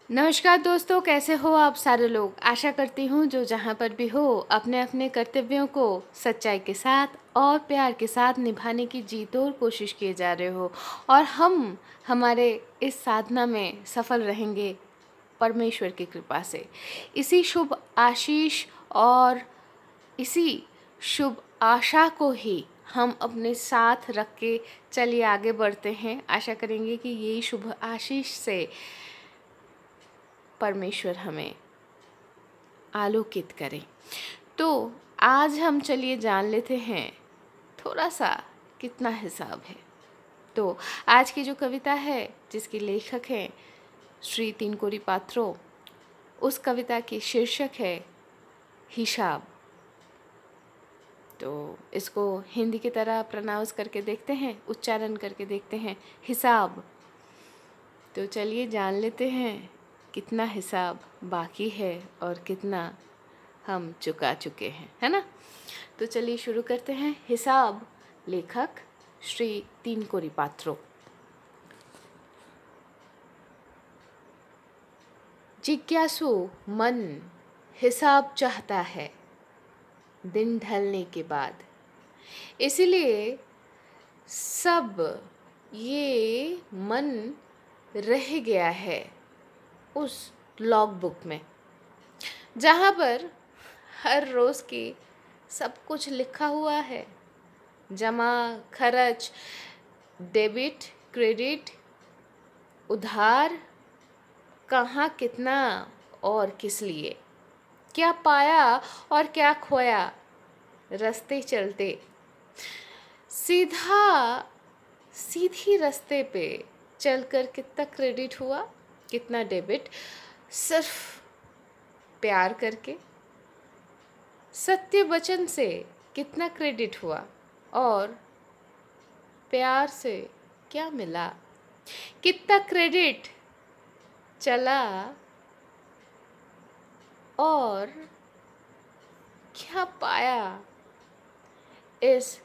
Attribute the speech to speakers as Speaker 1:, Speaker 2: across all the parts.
Speaker 1: नमस्कार दोस्तों, कैसे हो आप सारे लोग। आशा करती हूँ जो जहाँ पर भी हो अपने अपने कर्तव्यों को सच्चाई के साथ और प्यार के साथ निभाने की जी तोड़ कोशिश किए जा रहे हो और हम हमारे इस साधना में सफल रहेंगे परमेश्वर की कृपा से। इसी शुभ आशीष और इसी शुभ आशा को ही हम अपने साथ रख के चलिए आगे बढ़ते हैं। आशा करेंगे कि यही शुभ आशीष से परमेश्वर हमें आलोकित करें। तो आज हम चलिए जान लेते हैं थोड़ा सा कितना हिसाब है। तो आज की जो कविता है जिसकी लेखक हैं श्री तीनकोरी पात्रो, उस कविता की शीर्षक है हिसाब। तो इसको हिंदी की तरह प्रोनाउंस करके देखते हैं, उच्चारण करके देखते हैं, हिसाब। तो चलिए जान लेते हैं कितना हिसाब बाकी है और कितना हम चुका चुके हैं, है ना। तो चलिए शुरू करते हैं। हिसाब, लेखक श्री तीनकोरी पात्रो। जिज्ञासु मन हिसाब चाहता है दिन ढलने के बाद, इसलिए सब ये मन रह गया है उस लॉग बुक में, जहाँ पर हर रोज़ की सब कुछ लिखा हुआ है। जमा, खर्च, डेबिट, क्रेडिट, उधार, कहाँ कितना और किस लिए, क्या पाया और क्या खोया रास्ते चलते। सीधी रास्ते पे चलकर कितना क्रेडिट हुआ, कितना डेबिट, सिर्फ प्यार करके। सत्य वचन से कितना क्रेडिट हुआ और प्यार से क्या मिला, कितना क्रेडिट चला और क्या पाया इस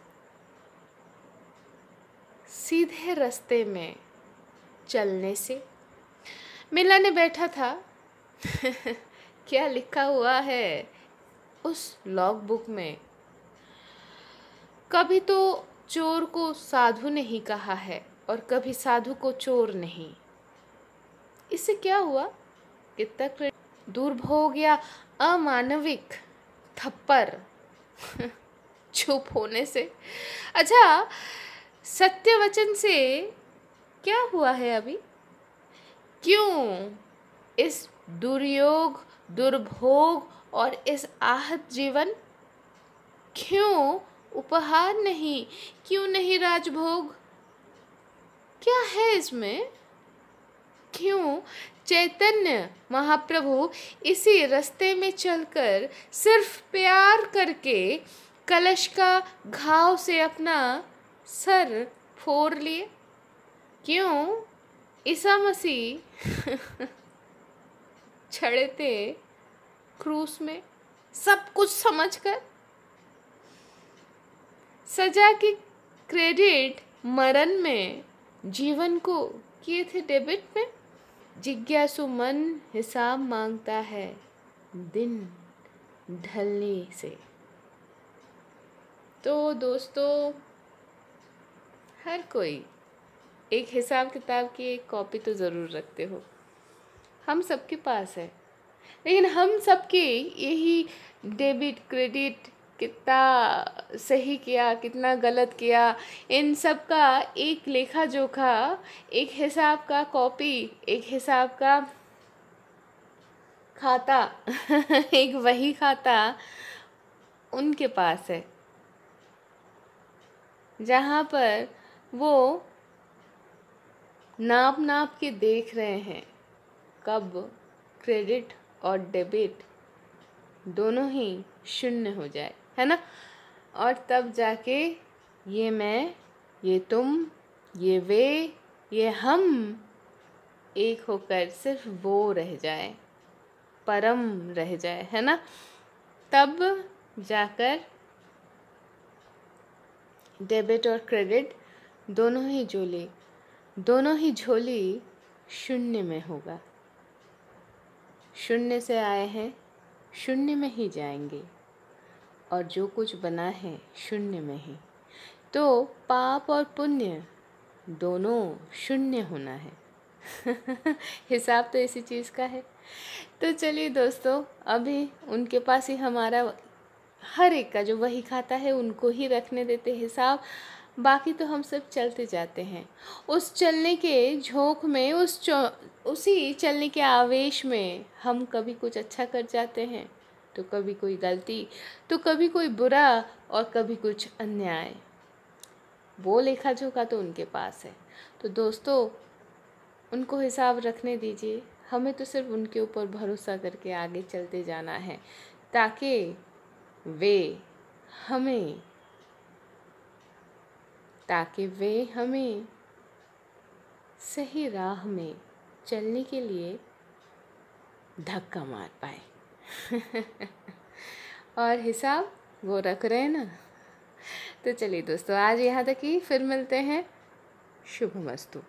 Speaker 1: सीधे रास्ते में चलने से। मिलाने बैठा था क्या लिखा हुआ है उस लॉग बुक में। कभी तो चोर को साधु नहीं कहा है और कभी साधु को चोर नहीं। इससे क्या हुआ, कितना दुर्भोग या अमानविक थप्पड़ चुप होने से। अच्छा, सत्य वचन से क्या हुआ है अभी? क्यों इस दुर्योग, दुर्भोग और इस आहत जीवन? क्यों उपहार नहीं, क्यों नहीं राजभोग? क्या है इसमें? क्यों चैतन्य महाप्रभु इसी रास्ते में चलकर सिर्फ प्यार करके कलश का घाव से अपना सर फोड़ लिए? क्यों ईसा मसीह चढ़े थे क्रूस में सब कुछ समझकर? सजा की क्रेडिट मरण में जीवन को किए थे डेबिट में। जिज्ञासु मन हिसाब मांगता है दिन ढलने से। तो दोस्तों, हर कोई एक हिसाब किताब की एक कॉपी तो ज़रूर रखते हो, हम सबके पास है। लेकिन हम सबके यही डेबिट, क्रेडिट, कितना सही किया, कितना गलत किया, इन सब का एक लेखा जोखा, एक हिसाब का कॉपी, एक हिसाब का खाता एक वही खाता उनके पास है, जहाँ पर वो नाप नाप के देख रहे हैं कब क्रेडिट और डेबिट दोनों ही शून्य हो जाए, है ना। और तब जाके ये मैं, ये तुम, ये वे, ये हम एक होकर सिर्फ वो रह जाए, परम रह जाए, है ना। तब जाकर डेबिट और क्रेडिट दोनों ही झोली शून्य में होगा। शून्य से आए हैं, शून्य में ही जाएंगे, और जो कुछ बना है शून्य में ही। तो पाप और पुण्य दोनों शून्य होना है। हिसाब तो इसी चीज़ का है। तो चलिए दोस्तों, अभी उनके पास ही हमारा हर एक का जो वही खाता है उनको ही रखने देते हिसाब। बाकी तो हम सब चलते जाते हैं। उस चलने के झोंक में, उसी चलने के आवेश में हम कभी कुछ अच्छा कर जाते हैं, तो कभी कोई गलती, तो कभी कोई बुरा, और कभी कुछ अन्याय। वो लेखा जोखा तो उनके पास है। तो दोस्तों, उनको हिसाब रखने दीजिए। हमें तो सिर्फ उनके ऊपर भरोसा करके आगे चलते जाना है, ताकि वे हमें सही राह में चलने के लिए धक्का मार पाए। और हिसाब वो रख रहे हैं ना। तो चलिए दोस्तों, आज यहाँ तक ही, फिर मिलते हैं। शुभमस्तु।